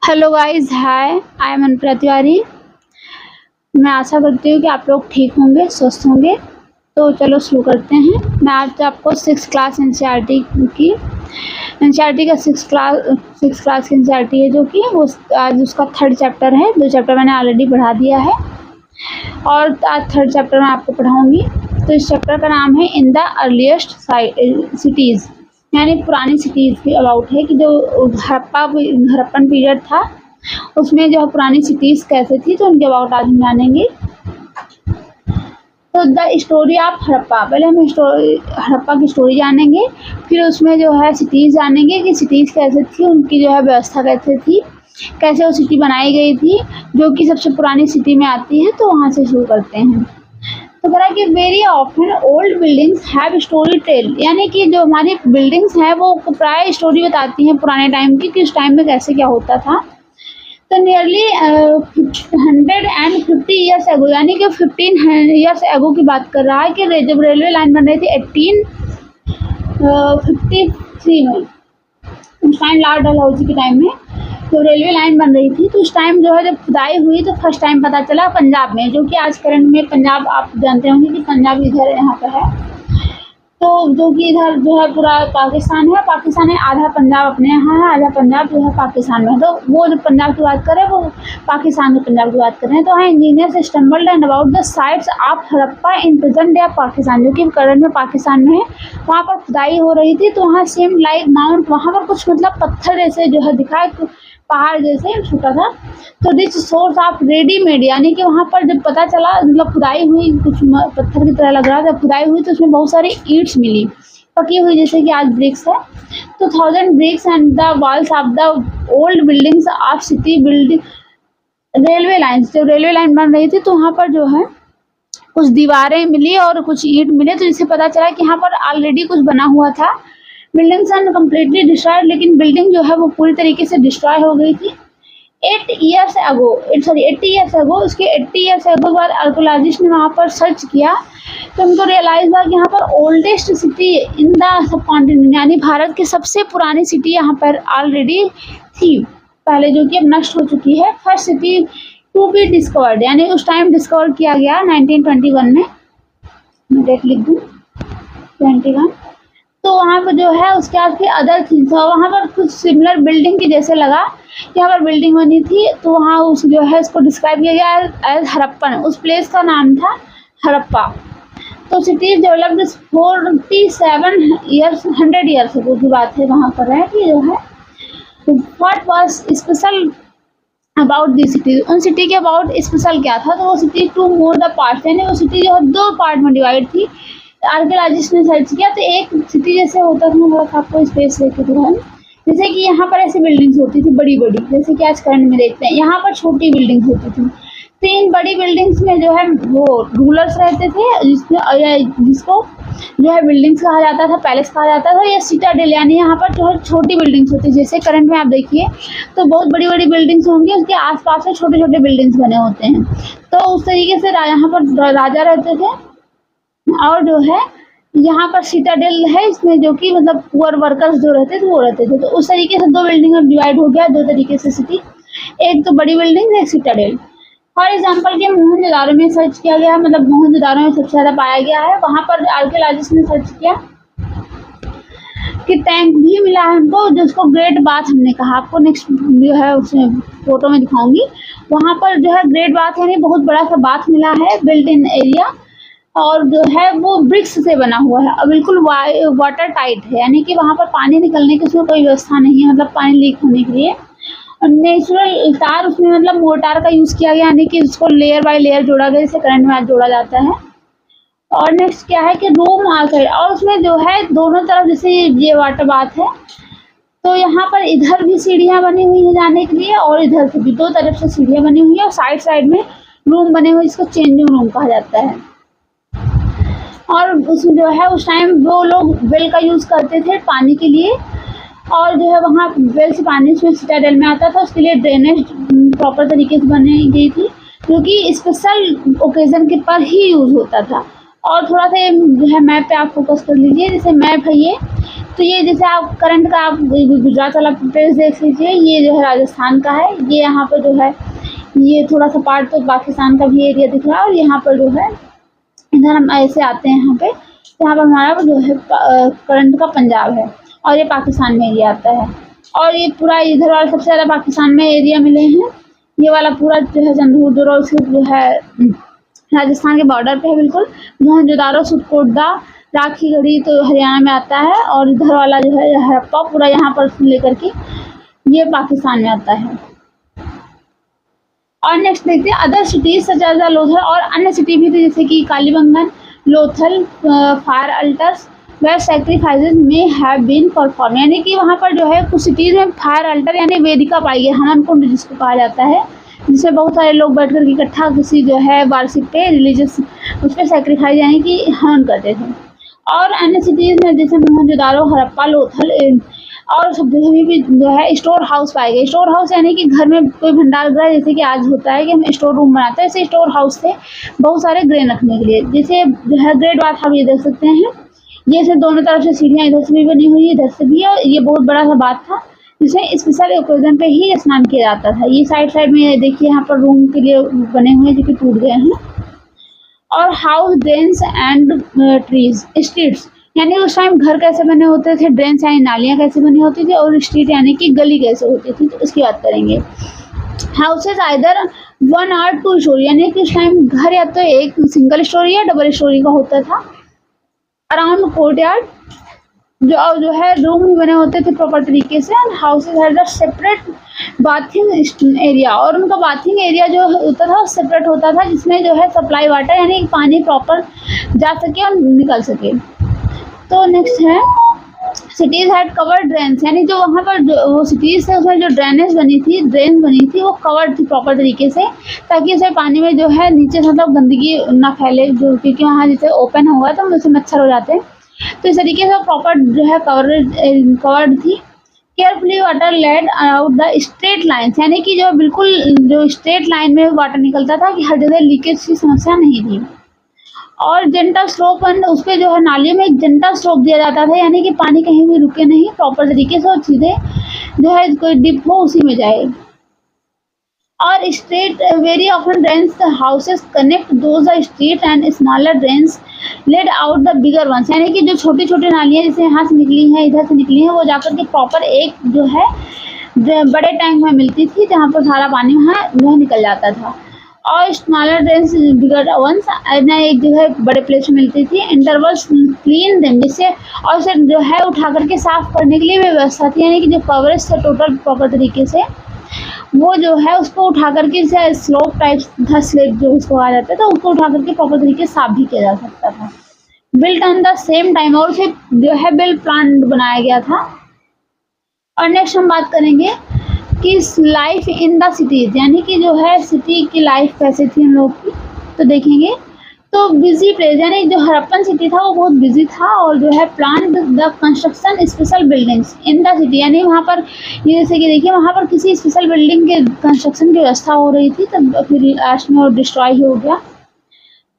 Hello guys, hi, I am Anupriya Tiwari. मैं आशा करती हूँ कि आप लोग ठीक होंगे, स्वस्थ होंगे। तो चलो शुरू करते हैं। मैं आज आपको 6th क्लास एनसीईआरटी की एनसीईआरटी का 6th क्लास की एनसीईआरटी है, जो कि वो आज उसका 3rd चैप्टर है। 2 चैप्टर मैंने ऑलरेडी पढ़ा दिया है और आज 3rd चैप्टर मैं आपको पढ़ाऊँगी। तो इस चैप्टर का नाम है इन द अर्लीस्ट सिटीज़, यानी पुरानी सिटीज़ के अबाउट है कि जो हड़प्पन पीरियड था उसमें जो पुरानी सिटीज़ कैसे थी, तो उनके अबाउट आज हम जानेंगे। तो द स्टोरी ऑफ हड़प्पा, पहले हम हड़प्पा की स्टोरी जानेंगे, फिर उसमें जो है सिटीज़ जानेंगे कि सिटीज़ कैसे थी, उनकी जो है व्यवस्था कैसे थी, कैसे वो सिटी बनाई गई थी, जो कि सबसे पुरानी सिटी में आती है। तो वहाँ से शुरू करते हैं। तो कह रहा है कि very often old buildings have story tell, यानी कि जो हमारी बिल्डिंग्स हैं वो प्राय स्टोरी बताती हैं पुराने टाइम की, कि उस टाइम में कैसे क्या होता था। तो नियरली 150 ईयर्स एगो, यानी कि 15 ईयर्स एगो की बात कर रहा है कि जब रेलवे लाइन बन रही थी 1853 में, उस टाइम लॉर्ड डलहौजी के टाइम में तो रेलवे लाइन बन रही थी। तो उस टाइम जो है जब खुदाई हुई तो फर्स्ट टाइम पता चला पंजाब में, जो कि आज करंट में पंजाब आप जानते होंगे कि पंजाब इधर यहाँ पे है। तो जो कि इधर जो है पूरा पाकिस्तान है, पाकिस्तान है, आधा पंजाब अपने यहाँ है, आधा पंजाब जो है पाकिस्तान में है। तो वो जो पंजाब की बात कर रहे हैं वो पाकिस्तान के पंजाब की बात कर रहे हैं। तो हाँ, engineers stumbled and about the sites of Harappa in present day of Pakistan, जो कि करंट में पाकिस्तान में है। वहाँ पर खुदाई हो रही थी तो वहाँ सेम लाइक माउंट, वहाँ पर कुछ मतलब पत्थर जैसे जो है दिखा, पहाड़ जैसे छोटा था। तो दिस सोर्स ऑफ रेडीमेड, यानी कि वहाँ पर जब पता चला, मतलब खुदाई हुई, कुछ पत्थर की तरह लग रहा था, खुदाई हुई तो उसमें बहुत सारी ईंट्स मिली पकी हुई, जैसे कि आज ब्रिक्स है। तो 1000 bricks and the walls of the old buildings of city building railway line, जब रेलवे लाइन बन रही थी तो वहाँ पर जो है कुछ दीवारें मिली और कुछ ईंट मिले, तो जिससे पता चला कि यहाँ पर ऑलरेडी कुछ बना हुआ था। बिल्डिंग्स एंड कम्प्लीटली डिस्ट्रॉयड, लेकिन बिल्डिंग जो है वो पूरी तरीके से डिस्ट्रॉय हो गई थी। 80 ईयर्स एगो, उसके 80 ईयर्स एगो बाद आर्कोलॉजिस्ट ने वहाँ पर सर्च किया तो उनको रियलाइज हुआ कि यहाँ पर oldest city in the sub continent, यानी भारत की सबसे पुरानी सिटी यहाँ पर ऑलरेडी थी पहले, जो कि अब नष्ट हो चुकी है। First city to be discovered, यानी उस टाइम डिस्कवर किया गया 1921 में, मैं डेट लिख दूँ 21। तो वहाँ पर जो है उसके बाद फिर अदर थिंग्स, वहाँ पर कुछ सिमिलर बिल्डिंग की जैसे लगा, यहाँ पर बिल्डिंग बनी थी। तो वहाँ उस जो है इसको डिस्क्राइब किया गया एज हड़प्पन, उस प्लेस का नाम था हड़प्पा। तो सिटी डेवलप्ड 47 ईयर्स 100 ईयर्स की बात है वहाँ पर है कि जो है what was special about the city, उन सिटी के अबाउट स्पेशल क्या था। तो वो city to more the part, यानी वो सिटी जो है 2 पार्ट में डिवाइड थी। आर्कियोलॉजिस्ट ने सर्च किया तो एक सिटी जैसे होता था, मतलब आपको स्पेस लेके दिखाऊं, जैसे कि यहाँ पर ऐसी बिल्डिंग्स होती थी बड़ी बड़ी, जैसे कि आज करंट में देखते हैं। यहाँ पर छोटी बिल्डिंग्स होती थी। 3 बड़ी बिल्डिंग्स में जो है वो रूलर्स रहते थे, जिसको जो है बिल्डिंग्स कहा जाता था, पैलेस कहा जाता था, या सिटाडेल, यानी यहाँ पर जो है छोटी बिल्डिंग्स होती है। जैसे करंट में आप देखिए तो बहुत बड़ी बड़ी बिल्डिंग्स होंगी, उसके आसपास में छोटे छोटे बिल्डिंग्स बने होते हैं। तो उस तरीके से यहाँ पर राजा रहते थे। और जो है यहाँ पर सिटाडेल है इसमें, जो कि मतलब पुअर वर्कर्स जो रहते थे वो रहते थे। तो उस तरीके से 2 बिल्डिंग में डिवाइड हो गया, 2 तरीके से सिटी, एक तो बड़ी बिल्डिंग, एक सिटाडेल। फॉर एग्जांपल के मोहनजोदारो में सर्च किया गया, मतलब मोहनजोदारो में सबसे ज़्यादा पाया गया है। वहाँ पर आर्कियोलॉजिस्ट ने सर्च किया कि टैंक भी मिला है हमको, जिसको ग्रेट बाथ हमने कहा, आपको नेक्स्ट जो है उसमें फोटो में दिखाऊंगी। वहाँ पर जो है ग्रेट बाथ, यानी बहुत बड़ा सा बाथ मिला है, बिल्ट इन एरिया, और जो है वो ब्रिक्स से बना हुआ है और बिल्कुल वाटर टाइट है, यानी कि वहाँ पर पानी निकलने की उसमें कोई व्यवस्था नहीं है, मतलब पानी लीक होने के लिए। और नेचुरल तार उसमें, मतलब मोर्टार का यूज़ किया गया, यानी कि उसको लेयर बाय लेयर जोड़ा गया, जैसे करंट में आज जोड़ा जाता है। और नेक्स्ट क्या है कि रूम आउटसाइड, और उसमें जो है दोनों तरफ, जैसे ये वाटर बाथ है तो यहाँ पर इधर भी सीढ़ियाँ बनी हुई है जाने के लिए, और इधर से भी 2 तरफ से सीढ़ियाँ बनी हुई है, और साइड साइड में रूम बने हुए, जिसको चेंजिंग रूम कहा जाता है। और उसमें जो है उस टाइम वो लोग वेल का यूज़ करते थे पानी के लिए, और जो है वहाँ वेल से पानी उसमें सिटाडेल में आता था, उसके लिए ड्रेनेज प्रॉपर तरीके से बनाई गई थी, जो कि स्पेशल ओकेज़न के पर ही यूज़ होता था। और थोड़ा सा जो है मैप पे आप फोकस कर लीजिए, जैसे मैप है ये, तो ये जैसे आप करंट का आप गुजरात वाला प्लेस देख लीजिए, ये जो है राजस्थान का है, ये यहाँ पर जो है ये थोड़ा सा पार्ट तो पाकिस्तान का भी एरिया दिख रहा है, और यहाँ पर जो है इधर हम ऐसे आते हैं यहाँ पर हमारा जो है करंट का पंजाब है, और ये पाकिस्तान में एरिया आता है। और ये पूरा इधर वाला सबसे ज़्यादा पाकिस्तान में एरिया मिले हैं, ये वाला पूरा जो है चंद्रपुर और जो है राजस्थान के बॉर्डर पे है बिल्कुल। मोहनजोदारो, सुटकोटा, राखी गढ़ी तो हरियाणा में आता है, और इधर वाला जो है हड़प्पा पूरा यहाँ पर लेकर के ये पाकिस्तान में आता है। और नेक्स्ट देखते हैं other cities such as Lothal, और अन्य सिटी भी थी जैसे कि Kalibangan, Lothal, fire altars where sacrifices may have been perform, यानी कि वहाँ पर जो है कुछ सिटीज़ में फायर अल्टर यानी वेदिका पाई गई, हवन कुंड जिसको कहा जाता है, जिसमें बहुत सारे लोग बैठकर के इकट्ठा किसी जो है वार्षिक पे रिलीजियस उस पर सैक्रिफाइस यानी कि हवन करते थे। और अन्य सिटीज़ में जैसे मोहनजोदारो, हड़प्पा, लोथल और सब जगह भी जो है स्टोर हाउस पाए गए। स्टोर हाउस यानी कि घर में कोई भंडार गृह जैसे कि आज होता है कि हम स्टोर रूम बनाते हैं, ऐसे स्टोर हाउस थे बहुत सारे ग्रेन रखने के लिए। जैसे जो है ग्रेट बात आप ये देख सकते हैं, ये से दोनों तरफ से सीढ़ियाँ इधर से भी बनी हुई है, इधर से भी है। ये बहुत बड़ा सा बात था जिसमें स्पेशल ओकेजन पे ही स्नान किया जाता था। ये साइड में देखिए यहाँ पर रूम के लिए बने हुए हैं जो कि टूट गए हैं। और house, drains and trees, streets यानी उस टाइम घर कैसे बने होते थे, ड्रेन्स यानी नालियाँ कैसे बनी होती थी, और स्ट्रीट यानी कि गली कैसे होती थी, तो उसकी बात करेंगे। हाउसेज आइदर 1 or 2 स्टोरी, यानी कि उस टाइम घर या तो एक सिंगल स्टोरी या डबल स्टोरी का होता था। अराउंड कोर्टयार्ड जो है रूम भी बने होते थे प्रॉपर तरीके से। And houses had a separate bathing area, और उनका बाथिंग एरिया जो होता था सेपरेट होता था, जिसमें जो है सप्लाई वाटर यानी पानी प्रॉपर जा सके और निकल सके। तो नेक्स्ट है सिटीज़ हैड कवर्ड ड्रेन्स, यानी जो वहाँ पर वो सिटीज़ थे उसमें जो ड्रेन बनी थी वो कवर्ड थी प्रॉपर तरीके से, ताकि उसे पानी में जो है नीचे से मतलब गंदगी ना फैले, जो क्योंकि वहाँ जैसे ओपन हुआ तो उससे मच्छर हो जाते हैं, तो इस तरीके से प्रॉपर जो है कवर्ड थी। Carefully water lead out the straight lines, यानी कि जो बिल्कुल जो स्ट्रेट लाइन में वाटर निकलता था कि हर जगह लीकेज की समस्या नहीं थी। और जेंटल स्लोप, उस पर जो है नाली में एक जेंटल स्लोप दिया जाता था, यानी कि पानी कहीं भी रुके नहीं प्रॉपर तरीके से और सीधे जो है कोई डिप हो उसी में जाए। और straight very often drains the houses connect those the street and smaller drains led out the bigger ones, यानी कि जो छोटी छोटी नालियाँ जैसे यहाँ से निकली हैं इधर से निकली हैं वो जाकर के प्रॉपर एक जो है बड़े टैंक में मिलती थी, जहाँ पर सारा पानी वहाँ जो है निकल जाता था। और स्मॉलर ड्रेन्स बिगर वंस एक जो है बड़े प्लेस में मिलती थी। इंटरवल्स क्लीन देम, जिससे और उसे जो है उठा करके साफ करने के लिए व्यवस्था थी, यानी कि जो कवरेज था टोटल प्रॉपर तरीके से वो जो है उसको उठा करके जैसे स्लोप टाइप था, स्लिप जो उसको आ जाता था, तो उसको उठा करके प्रॉपर तरीके से साफ भी किया जा सकता था। Built on the same time, और उसे जो है बिल्ड प्लान बनाया गया था। और नेक्स्ट हम बात करेंगे कि लाइफ इन द सिटीज़, यानी कि जो है सिटी की लाइफ कैसे थी हम लोग की, तो देखेंगे। तो बिजी प्लेस, यानी जो हड़प्पन सिटी था वो बहुत बिजी था, और जो है plan the construction special buildings in the city, यानी वहाँ पर ये जैसे कि देखिए वहाँ पर किसी स्पेशल बिल्डिंग के कंस्ट्रक्शन की व्यवस्था हो रही थी, तब फिर लास्ट में वो डिस्ट्रॉय हो गया।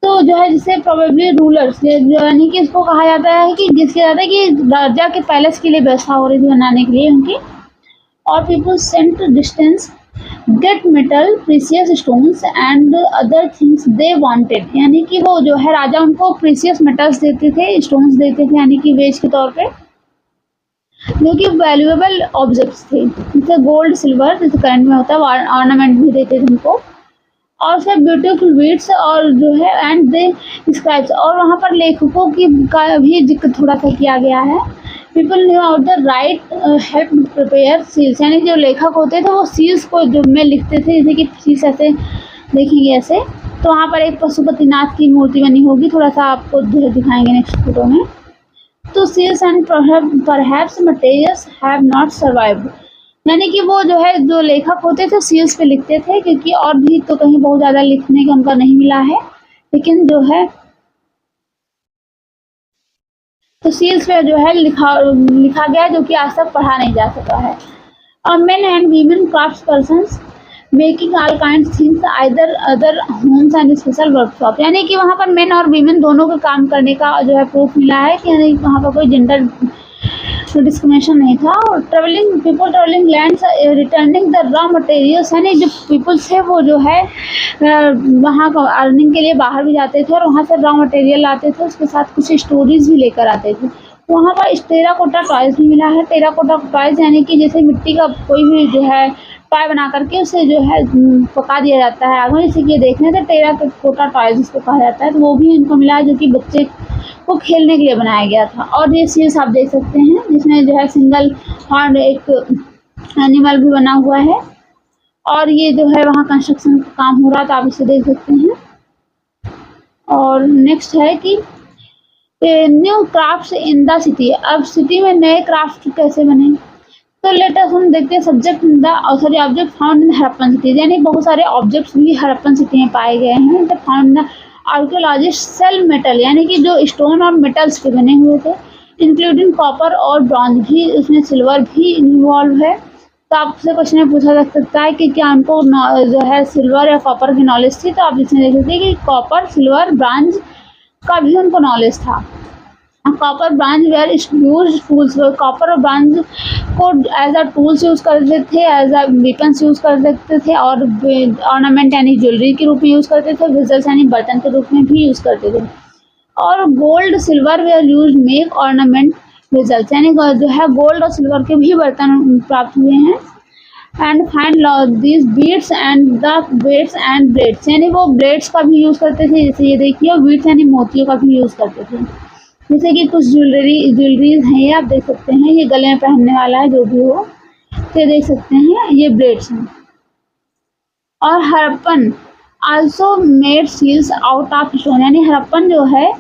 तो जो है जिसे प्रोबेबली रूलर्स यानी कि इसको कहा जाता है कि जिसके जाता है कि राजा के पैलेस के लिए व्यवस्था हो रही थी बनाने के लिए उनकी। और people sent distance get metal, precious stones and other things they wanted, यानी कि वो जो है राजा उनको प्रीसियस मेटल्स देते थे, स्टोन्स देते थे, यानी कि वेज के तौर पे, जो कि वैल्यूएबल ऑब्जेक्ट्स थे, जैसे गोल्ड, सिल्वर जैसे करंट में होता है, ऑर्नामेंट भी देते थे उनको। और फिर ब्यूटीफुल बीड्स और जो है एंड दे स्क्राइब्स, और वहाँ पर लेखकों की का भी जिक्र थोड़ा सा किया गया है। People knew out the write help prepare seals, यानी जो लेखक होते थे वो सील्स को जो में लिखते थे, जैसे कि सील्स ऐसे देखेंगे ऐसे। तो वहाँ पर एक पशुपतिनाथ की मूर्ति बनी होगी, थोड़ा सा आपको दिखाएंगे नेक्स्ट फोटो में। तो seals and perhaps materials have not survived, यानी कि वो जो है जो लेखक होते थे सील्स पे लिखते थे, क्योंकि और भी तो कहीं बहुत ज़्यादा लिखने का उनका नहीं मिला है, लेकिन जो है तो सील्स पे जो है लिखा गया जो कि आज तक पढ़ा नहीं जा सका है। और main and women craft persons making all kind things either other homes and special workshop, यानी कि वहाँ पर मेन और वीमेन दोनों के काम करने का जो है प्रूफ मिला है कि यानी वहाँ पर कोई जेंडर डिस्क्रिमिनेशन नहीं था। और travelling lands returning the raw materials, यानी जो पीपल्स थे वो जो है वहाँ को अर्निंग के लिए बाहर भी जाते थे और वहाँ से रॉ मटेरियल लाते थे, उसके साथ कुछ स्टोरीज भी लेकर आते थे। वहाँ पर टेराकोटा टॉयज भी मिला है। टेराकोटा टॉयज यानी कि जैसे मिट्टी का कोई भी जो है टॉय बना करके उसे जो है पका दिया जाता है आग में, जैसे कि ये देख रहे थे टेराकोटा टॉयज उसको कहा जाता है। तो वो भी इनको मिला है जो कि बच्चे को खेलने के लिए बनाया गया था। और ये सील्स आप देख सकते हैं जिसमें जो है सिंगल हॉर्न एक एनिमल भी बना हुआ है। और ये जो है वहाँ कंस्ट्रक्शन का काम हो रहा था, आप इसे देख सकते हैं। और नेक्स्ट है कि new crafts in the city. अब सिटी में नए क्राफ्ट कैसे बने, तो लेटेस्ट हम देखते हैं subject in the object found in Harappan city, यानी बहुत सारे ऑब्जेक्ट्स भी हड़प्पन सिटी में पाए गए हैं। The found archaeologist sell metal, यानी कि जो स्टोन और मेटल्स के बने हुए थे, इंक्लूडिंग कॉपर और ब्रॉन्ज भी, उसमें सिल्वर भी इन्वॉल्व है। तो आपसे क्वेश्चन पूछा जा सकता है कि क्या उनको जो है सिल्वर या कॉपर की नॉलेज थी, तो आप इसमें देख सकते हैं कि कॉपर, सिल्वर, ब्रॉन्ज का भी उनको नॉलेज था। Copper bronze were used tools, copper और ब्रॉन्ज को एज अ टूल्स यूज़ करते थे, एज अ वेपन्स यूज़ कर सकते थे, और ऑर्नामेंट यानी ज्वेलरी के रूप में यूज़ करते थे, विजल्स यानी बर्तन के रूप में भी यूज़ करते थे। और gold silver were use make ornament vessels, यानी जो है गोल्ड और सिल्वर के भी बर्तन प्राप्त हुए हैं। And find this beads and the beds and blades, यानी वो ब्लेड्स का भी यूज़ करते थे, जैसे ये देखिए, और बीड्स यानी मोतियों का भी यूज़ करते थे। जैसे कि कुछ ज्वेलरीज हैं, ये आप देख सकते हैं, ये गले में पहनने वाला है जो भी हो, तो देख सकते हैं ये ब्लेड्स हैं। और Harappan also made seals out of stone, यानी हड़प्पन जो है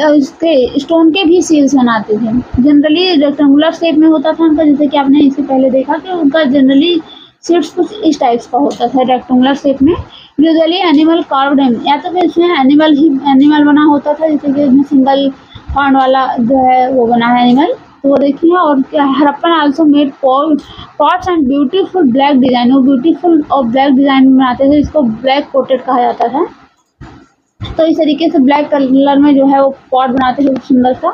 उसके स्टोन के भी सील्स बनाते थे। जनरली रेक्टेंगुलर शेप में होता था उनका, जैसे कि आपने इससे पहले देखा कि उनका जनरली सील्स कुछ इस टाइप्स का होता था रेक्टेंगुलर शेप में। यूजुअली एनिमल कार्व्ड, या तो फिर इसमें एनिमल बना होता था, जैसे कि इसमें सिंगल हॉर्न वाला जो है वो बना है एनिमल, तो वो देखिए। और Harappan also made pots and beautiful black design, वो ब्यूटीफुल और ब्लैक डिजाइन बनाते थे, इसको ब्लैक कोटेड कहा जाता था। तो इस तरीके से ब्लैक कलर में जो है वो पॉट बनाते थे सुंदर सा।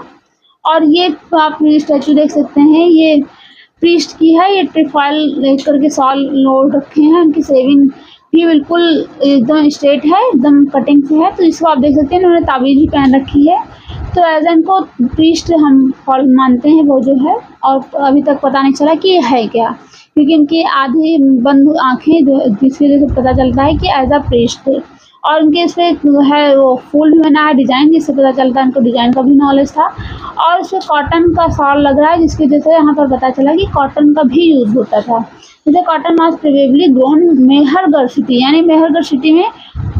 और ये आप स्टैचू देख सकते हैं, ये प्रीस्ट की है, ये ट्रिफाइल लेकर करके सॉल लोड रखे हैं, उनकी सेविंग भी बिल्कुल एकदम स्ट्रेट है, एकदम कटिंग से है। तो इसको आप देख सकते हैं, उन्होंने ताबीज भी पहन रखी है। तो एज इनको प्रीस्ट हम मानते हैं वो जो है, और अभी तक पता नहीं चला कि ये है क्या, क्योंकि उनकी आधी बंद आँखें जो जिसकी वजह से पता चलता है कि एज अ प्रीस्ट थे। और उनके इस पर जो है वो फूल भी बना है डिज़ाइन, जिससे पता चलता है उनको डिज़ाइन का भी नॉलेज था। और उस पर कॉटन का शॉल लग रहा है, जिसकी वजह से यहाँ पर पता चला कि कॉटन का भी यूज़ होता था। जैसे cotton was probably grown Mehrgarh city, यानी मेहरगढ़ सिटी में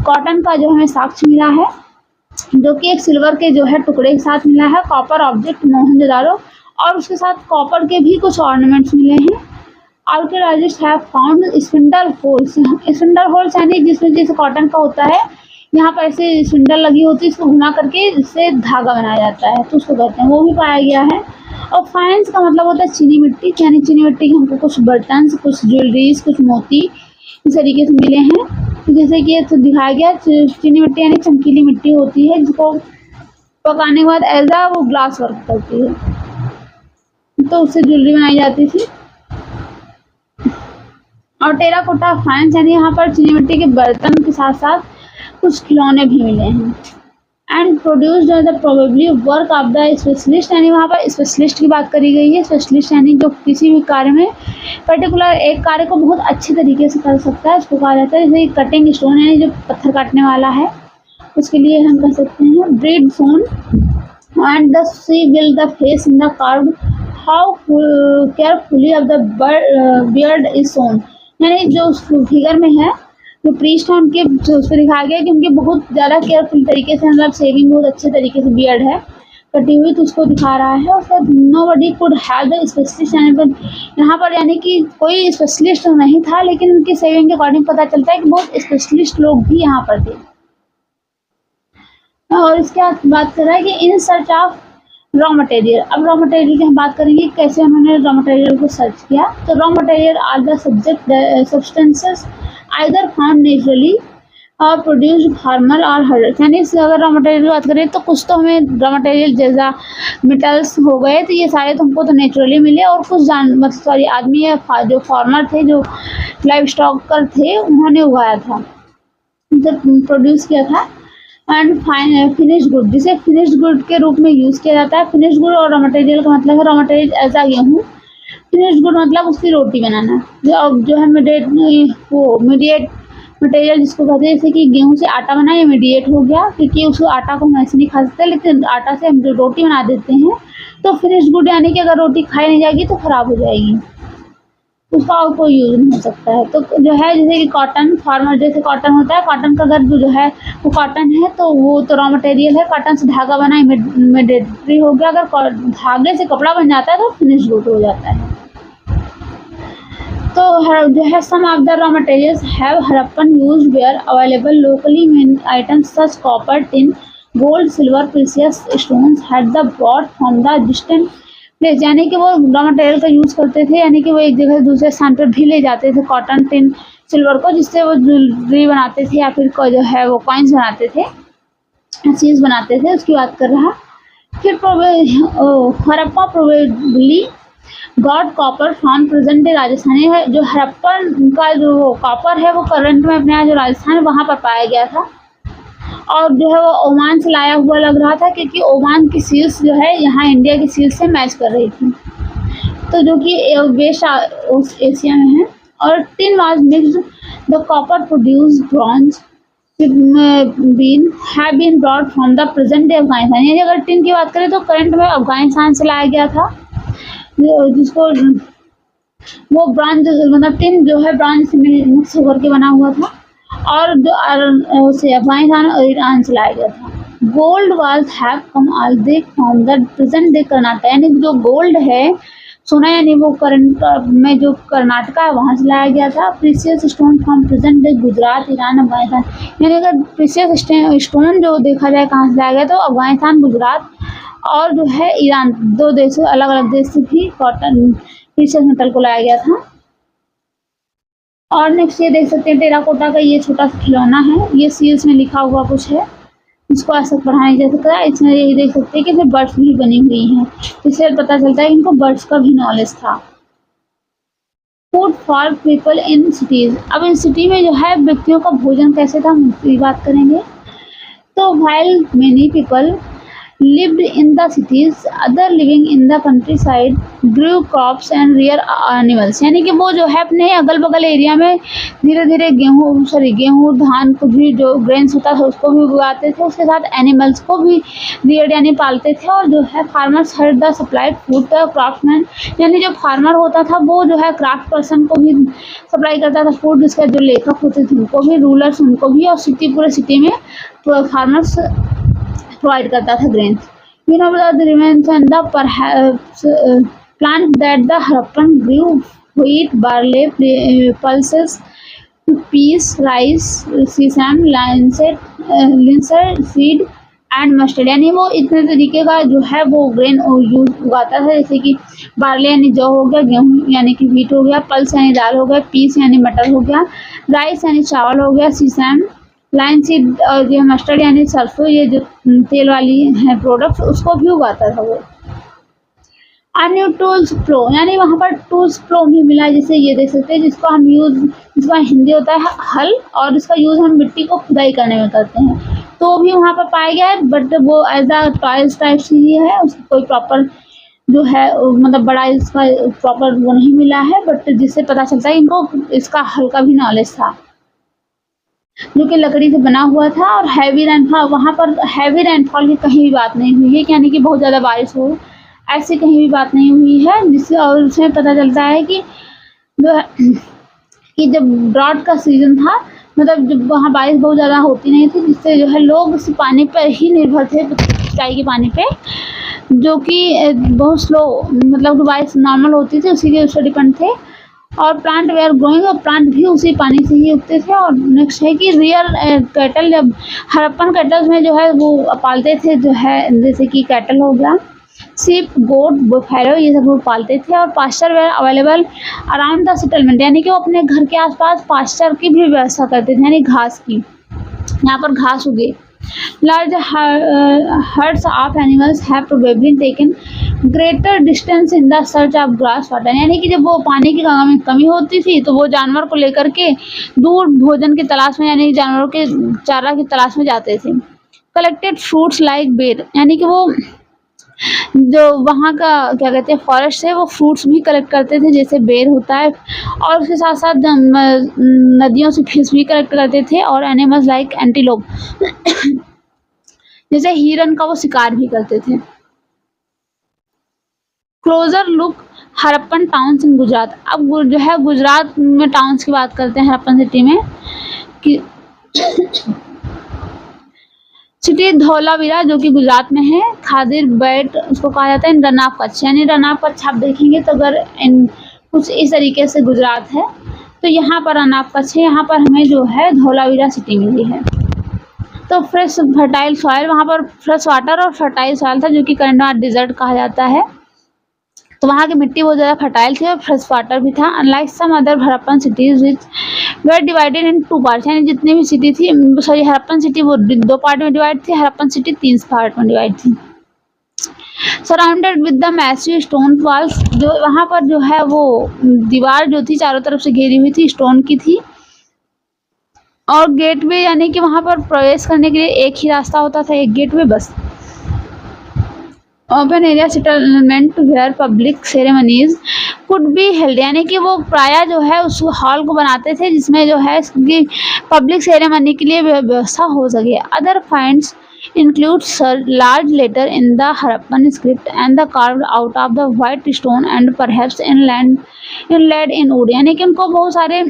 कॉटन का जो हमें साक्ष्य मिला है, जो कि एक सिल्वर के जो है टुकड़े के साथ मिला है। कॉपर ऑब्जेक्ट मोहनजोदारो, और उसके साथ कॉपर के भी कुछ ऑर्नामेंट्स मिले हैं। Archaeologist have found spindle holes, spindle holes यानी जिसमें जैसे कॉटन का होता है, यहाँ पर ऐसे स्पिंडल लगी होती है, इसको घुमा करके इससे धागा बनाया जाता है, तो उसको कहते हैं, वो भी पाया गया है। और फाइंस का मतलब होता है चीनी मिट्टी, यानी चीनी मिट्टी के हमको कुछ बर्तन, कुछ ज्वेलरीज, कुछ मोती इस तरीके से मिले हैं। तो जैसे कि ये तो दिखाया गया, चीनी मिट्टी यानी चमकीली मिट्टी होती है, जिसको पकाने के बाद ऐसा वो ग्लास वर्क करती है, तो उससे ज्वेलरी बनाई जाती थी। और टेराकोटा फाइंस यानी यहाँ पर चीनी मिट्टी के बर्तन के साथ साथ कुछ खिलौने भी मिले हैं। And produced the probably work of the specialist, यानी वहाँ पर स्पेशलिस्ट की बात करी गई है। स्पेशलिस्ट यानी जो किसी भी कार्य में पर्टिकुलर एक कार्य को बहुत अच्छे तरीके से कर सकता है, उसको कहा जाता है। जैसे कटिंग स्टोन यानी जो पत्थर काटने वाला है, उसके लिए हम कह सकते हैं breed sewn. And the see will the face in the carved how carefully of the beard is sewn, यानी जो फिगर में है जो प्रीस्ट है उनके उस पर दिखाया गया कि उनके बहुत ज़्यादा केयरफुल तरीके से, मतलब सेविंग बहुत अच्छे तरीके से बियर्ड है कटी हुई, तो उसको दिखा रहा है। और फिर nobody could have the specialist, यानी पर यहाँ पर यानी कि कोई स्पेशलिस्ट नहीं था, लेकिन उनकी सेविंग के अकॉर्डिंग पता चलता है कि बहुत स्पेशलिस्ट लोग भी यहाँ पर थे। और इसके बाद बात कर रहा है कि in search of raw material. अब रॉ मटेरियल की हम बात करेंगे कैसे उन्होंने रॉ मटेरियल को सर्च किया। तो raw material are the subject substances either found naturally or produced farmer or herders, यानी इससे अगर रॉ मटेरियल की बात करें तो कुछ तो हमें रॉ मटेरियल जैसा मेटल्स हो गए तो ये सारे तो हमको तो नेचुरली मिले, और कुछ मतलब सॉरी आदमी या जो फार्मर थे, जो लाइव स्टॉकर थे, उन्होंने उगाया था, प्रोड्यूस किया था। एंड फिनिश्ड गुड, जिसे फिनिश्ड गुड के रूप में यूज़ किया जाता है। फिनिश्ड गुड और रॉ मटेरियल का मतलब है रॉ मटेरियल ऐसा गेहूँ, फिनिश्ड गुड मतलब उसकी रोटी बनाना, जो है मीडिएट मटेरियल जिसको कहते हैं, जैसे कि गेहूं से आटा बना, ये मीडिएट हो गया, क्योंकि उसको आटा को हम ऐसे नहीं खा सकते, लेकिन आटा से हम जो रोटी बना देते हैं तो फिनिश्ड गुड, यानी कि अगर रोटी खाई नहीं जाएगी तो ख़राब हो जाएगी, उसका और कोई यूज़ नहीं हो सकता है। तो जो है जैसे कि कॉटन, फार्मर जैसे कॉटन होता है, कॉटन का अगर जो है वो कॉटन है तो वो तो रॉ मटेरियल है, कॉटन से धागा बना इमीडिएटली हो गया, अगर धागे से कपड़ा बन जाता है तो फिनिश्ड गुड हो जाता है। तो जो है some of the raw materials have Harappan use were available locally main items such copper, tin, gold, silver, precious stones had the brought from the distant place, यानी कि वो रॉ मटेरियल का यूज़ करते थे, यानी कि वो एक जगह से दूसरे स्थान पर भी ले जाते थे कॉटन, टिन, सिल्वर को, जिससे वो ज्वेलरी बनाते थे या फिर जो है वो कॉइन्स बनाते थे, चीज़ बनाते थे, उसकी बात कर रहा। फिर Harappa probably God copper from present day Rajasthani है, जो हड़प्पन का जो कॉपर है वो करंट में अपने यहाँ जो राजस्थान है वहाँ पर पाया गया था, और जो है वो ओमान से लाया हुआ लग रहा था, क्योंकि ओमान की सील्स जो है यहाँ इंडिया की सील्स से मैच कर रही थी, तो जो कि वेस्ट एशिया में है। और tin was mixed the copper produce bronze been brought from the present day Afghanistan, यानी अगर टिन की बात करें तो करंट में अफगानिस्तान से लाया गया था, जिसको वो ब्रॉन्ज मतलब टिन जो है ब्रॉन्ज से मिक्स होकर के बना हुआ था, और जो उसे अफगानिस्तान और ईरान से लाया गया था। Gold was have come all they from the present day Karnataka, यानी जो गोल्ड है सोना, यानी वो करंट में जो कर्नाटका है वहाँ से लाया गया था। Precious stone from present day Gujarat, Iran, Afghanistan, यानी अगर प्रीसियस स्टोन जो देखा जाए कहाँ से लाया गया तो अफगानिस्तान, गुजरात और जो है ईरान, दो देशों अलग अलग देश से भी कॉटन प्रीसियस मेटल को लाया गया था। और नेक्स्ट ये देख सकते हैं टेराकोटा का ये छोटा सा खिलौना है, ये सील्स में लिखा हुआ कुछ है, इसको ऐसा पढ़ा नहीं जा सकता है। इसमें ये देख सकते हैं कि इसमें बर्ड्स भी बनी हुई हैं, इससे पता चलता है कि इनको बर्ड्स का भी नॉलेज था। Food for people in cities, अब इन सिटी में जो है व्यक्तियों का भोजन कैसे था हम उसकी बात करेंगे। तो while many people lived in the cities, other living in the countryside grew crops and reared animals, यानी कि वो जो है अपने अगल बगल एरिया में धीरे धीरे गेहूँ धान को भी जो ग्रेन्स होता था उसको भी उगाते थे, उसके साथ एनिमल्स को भी रियर्ड यानी पालते थे। और जो है farmers her the supply food the craftsman, यानी जो फार्मर होता था वो जो है क्राफ्ट पर्सन को भी सप्लाई करता था फूड, जिसके जो लेखक होते थे उनको भी, रूलर्स उनको भी, और पूरे सिटी में फार्मर्स प्रोवाइड करता था grains. You know the remains and the perhaps plant that the Harappan grew: wheat, barley, pulses, peas, rice, sesame, linseed, seed and mustard, यानी वो इतने तरीके का जो है वो ग्रेन यूज उगाता था, जैसे कि बार्ले यानी जौ हो गया, गेहूँ यानी कि व्हीट हो गया, पल्स यानी दाल हो गया, पीस यानी मटर हो गया, राइस यानी चावल हो गया, सीसैम, लाइन सीड और ये मस्टर्ड यानी सरसों, ये जो तेल वाली है प्रोडक्ट, उसको भी उगाता था वो। अन्य टूल्स प्लो, यानी वहाँ पर टूल्स प्लो भी मिला है, जैसे ये देख सकते हैं, जिसको हम यूज़, जिसका हिंदी होता है हल, और इसका यूज़ हम मिट्टी को खुदाई करने में करते हैं, तो भी वहाँ पर पाया गया है, बट वो एज अ टॉयज टाइप से ही है, उसको कोई प्रॉपर जो है मतलब बड़ा इसका प्रॉपर वो नहीं मिला है, बट जिससे पता चलता है इनको इसका हल का भी नॉलेज था, जो कि लकड़ी से बना हुआ था। और हैवी रेनफॉल, वहाँ पर हैवी रेनफॉल की कहीं भी बात नहीं हुई है, यानी कि बहुत ज़्यादा बारिश हो ऐसी कहीं भी बात नहीं हुई है, जिससे और उसमें पता चलता है कि जो है कि जब ड्रॉट का सीज़न था, मतलब जब वहाँ बारिश बहुत ज़्यादा होती नहीं थी, जिससे जो है लोग उस पानी पर ही निर्भर थे, सिंचाई के पानी पे, जो कि बहुत स्लो, मतलब बारिश नॉर्मल होती थी उसी के उससे डिपेंड थे। और प्लांट वेयर ग्रोइंग, और प्लांट भी उसी पानी से ही उगते थे। और नेक्स्ट है कि रियल कैटल, जब हड़प्पन कैटल्स में जो है वो पालते थे, जो है जैसे कि कैटल हो गया, सीप, गोट, बुफेलो, ये सब वो पालते थे। और pasture were available around the settlement, यानी कि वो अपने घर के आसपास पास्चर की भी व्यवस्था करते थे, यानी घास की। यहाँ पर घास उगे। Large herds of animals have probably taken greater distance in the search of grass water, यानी कि जब वो पानी की कमी होती थी तो वो जानवर को लेकर के दूर भोजन की तलाश में, यानी जानवरों के चारा की तलाश में जाते थे। कलेक्टेड फ्रूट्स लाइक बेर, यानी कि वो जो वहाँ का क्या कहते हैं फॉरेस्ट है वो फ्रूट्स भी कलेक्ट करते थे, जैसे बेर होता है, और उसके साथ साथ नदियों से फिश भी कलेक्ट करते थे, और एनिमल्स लाइक एंटीलोप जैसे हिरन का वो शिकार भी करते थे। Closure look Harappan towns in Gujarat. अब जो है गुजरात में टाउन्स की बात करते हैं, हरप्पन सिटी में कि सिटी धौलावीरा जो कि गुजरात में है। खादिर बैट उसको कहा जाता है। रन ऑफ कच्छ, यानी रन ऑफ कच्छ आप देखेंगे तो अगर इन कुछ इस तरीके से गुजरात है तो यहाँ पर रन ऑफ कच्छ है, यहाँ पर हमें जो है धौलावीरा सिटी मिली है। तो फ्रेश फर्टाइल सॉइल, वहाँ पर फ्रेश वाटर और फर्टाइल सॉइल था जो कि करंट डिजर्ट कहा जाता है, तो वहाँ की मिट्टी बहुत ज़्यादा फर्टाइल थी और फ्रेश वाटर भी था। Unlike some other Harappan cities which were divided in 2 parts, यानी जितनी भी सिटी थी, सॉरी हरप्पन सिटी वो 2 पार्ट में डिवाइड थी, हरप्पन सिटी 3 पार्ट में डिवाइड थी। Surrounded with the massive stone walls, जो वहाँ पर जो है वो दीवार जो थी चारों तरफ से घेरी हुई थी, स्टोन की थी। और गेटवे, यानी कि वहाँ पर प्रवेश करने के लिए एक ही रास्ता होता था, एक गेटवे बस। Open area settlement where public ceremonies could be held, यानी कि वो प्राय जो है उस हॉल को बनाते थे जिसमें जो है पब्लिक सेरेमनी के लिए व्यवस्था हो सके। Other finds include large letter in the Harappan script and the carved out of the white stone and perhaps inlaid in wood, यानी कि उनको बहुत सारे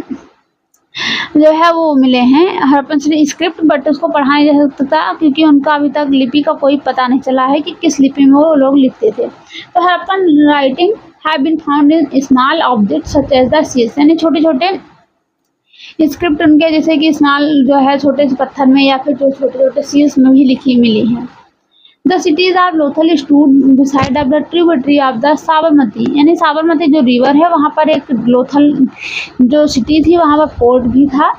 जो है वो मिले हैं हरप्पन सिटी स्क्रिप्ट, बट उसको पढ़ा नहीं जा सकता क्योंकि उनका अभी तक लिपि का कोई पता नहीं चला है कि किस लिपि में वो लोग लिखते थे। तो Harappan writing have been found in small object such as the seals, यानी छोटे छोटे स्क्रिप्ट उनके जैसे कि स्मॉल जो है छोटे से पत्थर में या फिर जो छोटे छोटे सील्स में भी लिखी मिली है। The cities are Lothal stood beside of the tributary of the Sabarmati, यानी साबरमती जो रिवर है वहाँ पर एक लोथल जो सिटी थी वहाँ पर पोर्ट भी था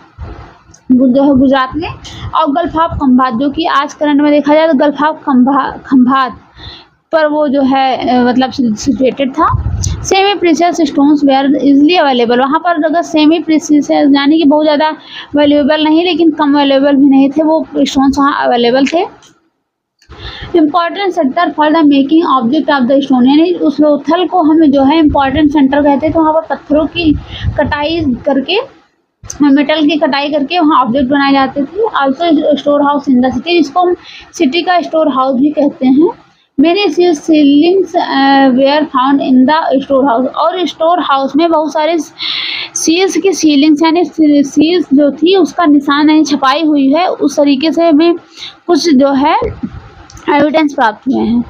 जो है गुजरात में। और गल्फ ऑफ खंभात, जो कि आज करंट में देखा जाए तो गल्फ ऑफ खंभात पर वो जो है मतलब सिचुएटेड था। Semi precious stones were easily available, वहाँ पर अगर सेमी प्रीशियस यानी कि बहुत ज़्यादा वैल्यूएबल नहीं लेकिन कम वैल्यूएबल भी नहीं थे, वो स्टोन्स वहाँ अवेलेबल थे। Important centre for the making object of the stone, यानी उस लोथल को हम जो है इम्पॉर्टेंट सेंटर कहते हैं। तो वहाँ पर पत्थरों की कटाई करके मेटल की कटाई करके वहाँ ऑब्जेक्ट बनाए जाते थे। Also store house in the city, जिसको हम सिटी का स्टोर हाउस भी कहते हैं। Many sealings were found in the store house, और स्टोर हाउस में बहुत सारे सील्स की सीलिंग्स यानी सील्स जो थी उसका निशान यानी छपाई हुई है, उस तरीके से हमें कुछ जो है एविडेंस प्राप्त हुए हैं।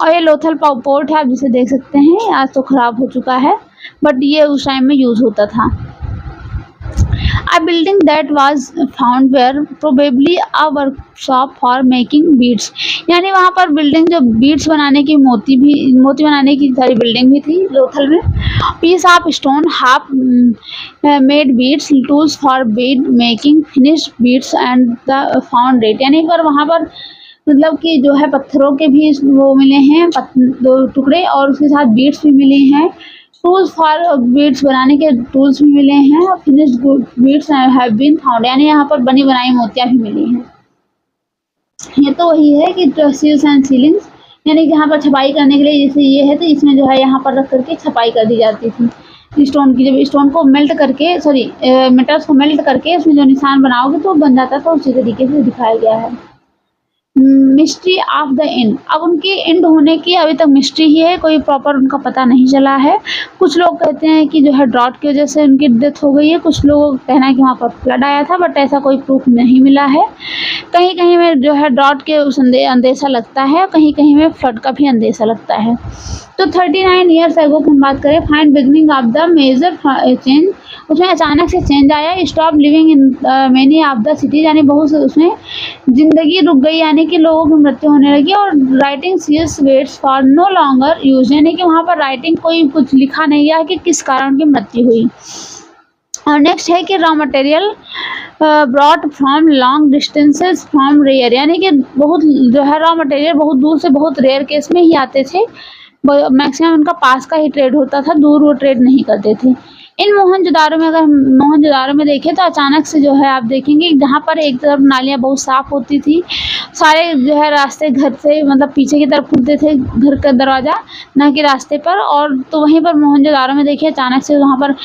और ये लोथल पोर्ट है, आप जिसे देख सकते हैं, आज तो ख़राब हो चुका है बट ये उस टाइम में यूज़ होता था। A building that was found where probably a workshop for making beads, यानी वहाँ पर बिल्डिंग जो बीड्स बनाने की मोती बनाने की सारी बिल्डिंग भी थी लोथल में। Piece of stone half made beads tools for bead making finished beads and the found that, यानी पर वहाँ पर मतलब कि जो है पत्थरों के भी वो मिले हैं 2 टुकड़े, और उसके साथ बीड्स भी मिली हैं। टूल्स फॉर बीड्स बनाने के टूल्स भी मिले हैं। Finished beads have been found, यानी यहाँ पर बनी बनाई मोतियाँ भी मिली हैं। ये तो वही है कि सील्स एंड सीलिंग्स, यानी कि यहाँ पर छपाई करने के लिए जैसे ये है तो इसमें जो है यहाँ पर रख करके छपाई कर दी जाती थी स्टोन की। जब स्टोन को मेल्ट करके मेटल्स को मेल्ट करके उसमें जो निशान बनाओगे तो बन जाता था, उसी तरीके से दिखाया गया है। मिस्ट्री ऑफ द एंड, अब उनकी एंड होने की अभी तक मिस्ट्री ही है, कोई प्रॉपर उनका पता नहीं चला है। कुछ लोग कहते हैं कि जो है ड्रॉट की वजह से उनकी डेथ हो गई है, कुछ लोगों का कहना है कि वहाँ पर फ्लड आया था, बट ऐसा कोई प्रूफ नहीं मिला है। कहीं कहीं में जो है ड्रॉट के उस अंदेशा लगता है, कहीं कहीं में फ्लड का भी अंदेशा लगता है। तो 39 ईयर्स एगो की हम बात करें, find beginning of the major change, उसमें अचानक से चेंज आया। Stop living in many of the cities, यानी बहुत से उसमें ज़िंदगी रुक गई, यानी कि लोगों की मृत्यु होने लगी। और writing seals weights for no longer use, यानी कि वहाँ पर राइटिंग कोई कुछ लिखा नहीं गया कि किस कारण की मृत्यु हुई। और नेक्स्ट है कि raw material brought from long distances from rare, यानी कि बहुत जो है रॉ मटेरियल बहुत दूर से, बहुत रेयर केस में ही आते थे, मैक्सिमम उनका पास का ही ट्रेड होता था, दूर वो ट्रेड नहीं करते थे। इन मोहनजोदारो में, अगर मोहनजोदारो में देखें तो अचानक से जो है आप देखेंगे जहाँ पर एक तरफ नालियाँ बहुत साफ़ होती थी, सारे जो है रास्ते घर से मतलब पीछे की तरफ खुलते थे, घर का दरवाज़ा ना कि रास्ते पर, और तो वहीं पर मोहनजोदारो में देखिए अचानक से वहाँ पर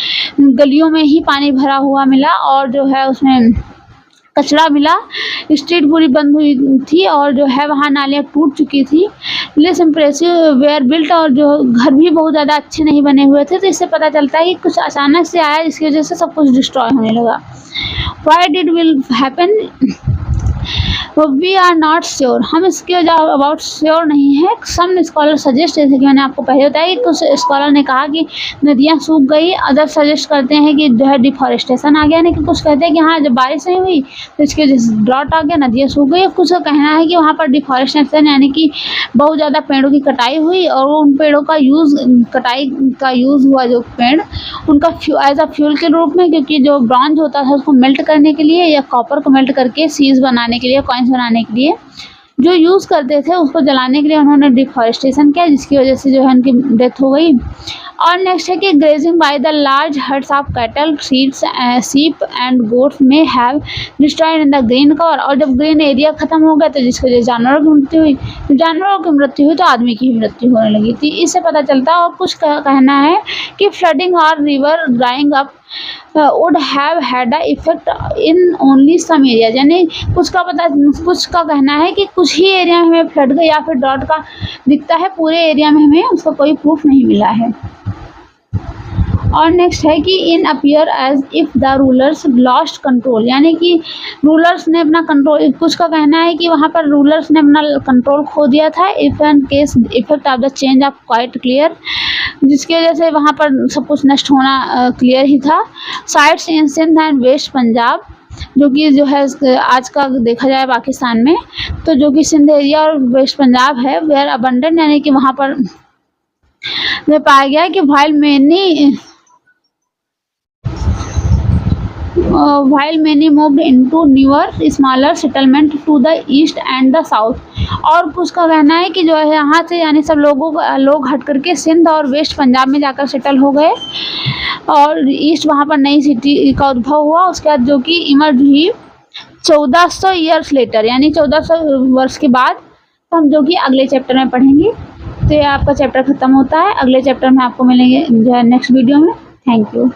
गलियों में ही पानी भरा हुआ मिला और जो है उसमें कचरा मिला, स्ट्रीट पूरी बंद हुई थी और जो है वहाँ नालियाँ टूट चुकी थी। लेस इम्प्रेसिव वेयर बिल्ट, और जो घर भी बहुत ज़्यादा अच्छे नहीं बने हुए थे। तो इससे पता चलता है कि कुछ अचानक से आया जिसकी वजह से सब कुछ डिस्ट्रॉय होने लगा। Why did will happen, we are not sure, हम इसके अबाउट श्योर नहीं है। सम स्कॉलर सजेस्ट, जैसे कि मैंने आपको पहले बताया कि कुछ स्कॉलर ने कहा कि नदियाँ सूख गई, अदर सजेस्ट करते हैं कि जो है डिफॉरेस्टेशन आ गया, यानी कि कुछ कहते हैं कि हाँ जब बारिश नहीं हुई तो इसके वजह से ड्रॉट आ गया, नदियाँ सूख गई। कुछ का कहना है कि वहाँ पर डिफॉरेस्टेशन यानी कि बहुत ज़्यादा पेड़ों की कटाई हुई और उन पेड़ों का कटाई का यूज़ हुआ, जो पेड़ उनका एज अ फ्यूल के रूप में, क्योंकि जो ब्रॉन्ज होता था उसको मेल्ट करने के लिए या कॉपर को मेल्ट करके सीज बनाने के लिए, कॉइन्स बनाने के लिए जो यूज़ करते थे उसको जलाने के लिए उन्होंने डिफॉरेस्टेशन किया, जिसकी वजह से जो है उनकी डेथ हो गई। और नेक्स्ट है कि grazing by the large herds of cattle, sheep and goats may have destroyed in the green cover, और जब ग्रीन एरिया खत्म हो गया तो जिसकी वजह से जानवरों की मृत्यु हुई, जानवरों की मृत्यु हुई तो आदमी की भी मृत्यु होने लगी थी। इससे पता चलता है। और कुछ कहना है कि फ्लडिंग और river drawing up would have had a effect in only some areas, यानी कुछ का कहना है कि कुछ ही एरिया में हमें फ्लड का या फिर ड्रॉट का दिखता है, पूरे एरिया में हमें उसका कोई प्रूफ नहीं मिला है। और नेक्स्ट है कि in appear as if the rulers lost control, यानी कि रूलर्स ने अपना कंट्रोल, कुछ का कहना है कि वहाँ पर रूलर्स ने अपना कंट्रोल खो दिया था। If and case effect of the change of quite clear, जिसकी वजह से वहाँ पर सब कुछ नष्ट होना क्लियर ही था। Sites in Sindh and west Punjab, जो कि जो है आज का देखा जाए पाकिस्तान में, तो जो कि सिंध एरिया और वेस्ट पंजाब है, वेयर अबंडेंट, यानी कि वहाँ पर पाया गया कि while many moved into newer smaller settlement to the east and the south, और कुछ का कहना है कि जो है यहाँ से यानी सब लोग हट करके सिंध और वेस्ट पंजाब में जाकर सेटल हो गए और ईस्ट वहाँ पर नई सिटी का उद्भव हुआ। उसके बाद जो कि इमर्ज हुई 1400 ईयर्स लेटर, यानी 1400 वर्ष के बाद। तो हम जो कि अगले चैप्टर में पढ़ेंगे। तो ये आपका चैप्टर ख़त्म होता है। अगले चैप्टर में आपको मिलेंगे जो है नेक्स्ट वीडियो में। Thank you.